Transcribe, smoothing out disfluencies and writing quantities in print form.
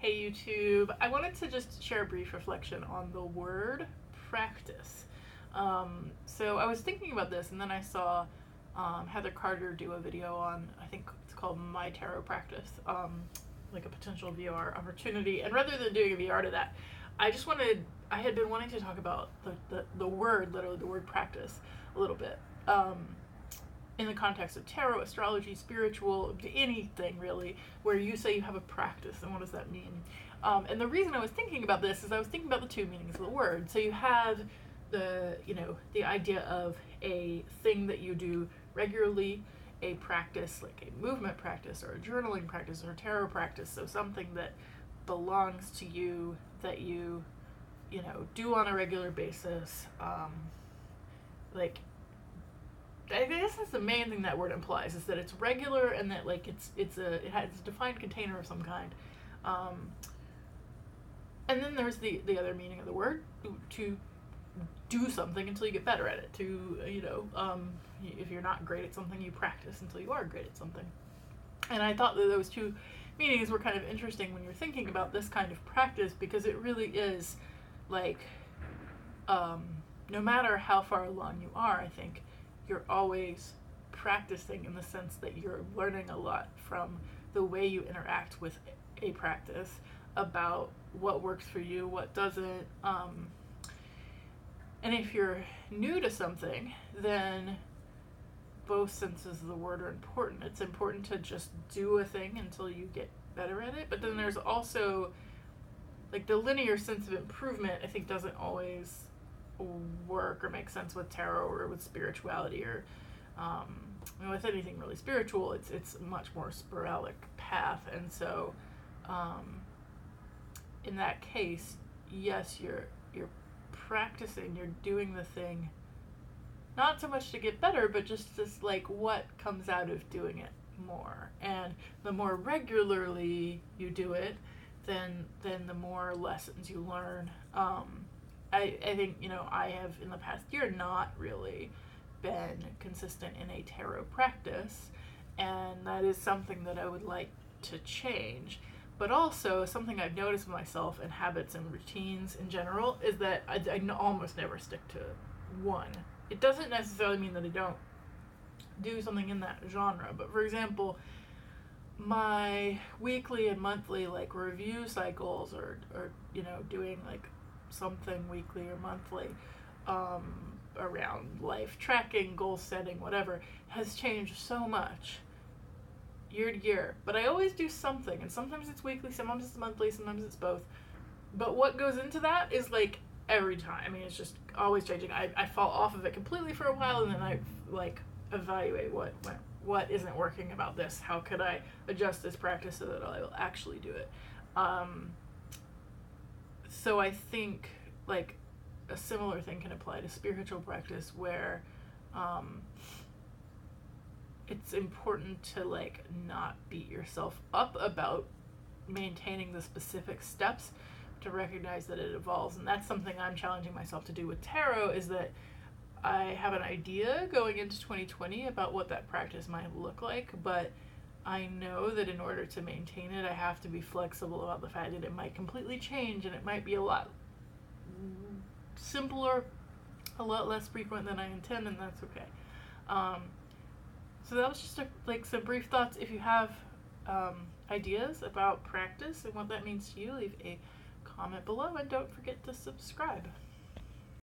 Hey YouTube, I wanted to just share a brief reflection on the word practice. So I was thinking about this and then I saw Heather Carter do a video on, I think it's called My Tarot Practice, like a potential VR opportunity. And rather than doing a VR to that, I had been wanting to talk about the word, literally the word practice a little bit. In the context of tarot, astrology, spiritual, anything really, where you say you have a practice, and what does that mean? And the reason I was thinking about this is I was thinking about the two meanings of the word. So you have the idea of a thing that you do regularly, a practice like a movement practice or a journaling practice or a tarot practice. So something that belongs to you, that you do on a regular basis, like. I guess that's the main thing that word implies, is that it's regular and that like it has a defined container of some kind. And then there's the other meaning of the word, to do something until you get better at it. If you're not great at something, you practice until you are great at something. And I thought that those two meanings were kind of interesting when you're thinking about this kind of practice, because it really is like, no matter how far along you are, I think you're always practicing, in the sense that you're learning a lot from the way you interact with a practice, about what works for you, what doesn't. And if you're new to something, then both senses of the word are important. It's important to just do a thing until you get better at it, but then there's also like the linear sense of improvement, I think, doesn't always work or make sense with tarot or with spirituality, or with anything really spiritual. It's a much more sporadic path. And so in that case, yes, you're practicing, you're doing the thing not so much to get better, but just this, like, what comes out of doing it more. And the more regularly you do it, then the more lessons you learn. I think, I have in the past year not really been consistent in a tarot practice, and that is something that I would like to change. But also, something I've noticed with myself and habits and routines in general is that I almost never stick to one. It doesn't necessarily mean that I don't do something in that genre, but for example, my weekly and monthly like review cycles, or doing like something weekly or monthly around life tracking, goal setting, whatever, has changed so much year to year. But I always do something, and sometimes it's weekly, sometimes it's monthly, sometimes it's both. But what goes into that is like every time. I mean, it's just always changing. I fall off of it completely for a while, and then I like evaluate what isn't working about this. How could I adjust this practice so that I will actually do it? So I think like a similar thing can apply to spiritual practice, where it's important to like not beat yourself up about maintaining the specific steps, to recognize that it evolves. And that's something I'm challenging myself to do with tarot, is that I have an idea going into 2020 about what that practice might look like, but I know that in order to maintain it, I have to be flexible about the fact that it might completely change, and it might be a lot simpler, a lot less frequent than I intend, and that's okay. So that was just some brief thoughts. If you have ideas about practice and what that means to you, leave a comment below, and don't forget to subscribe.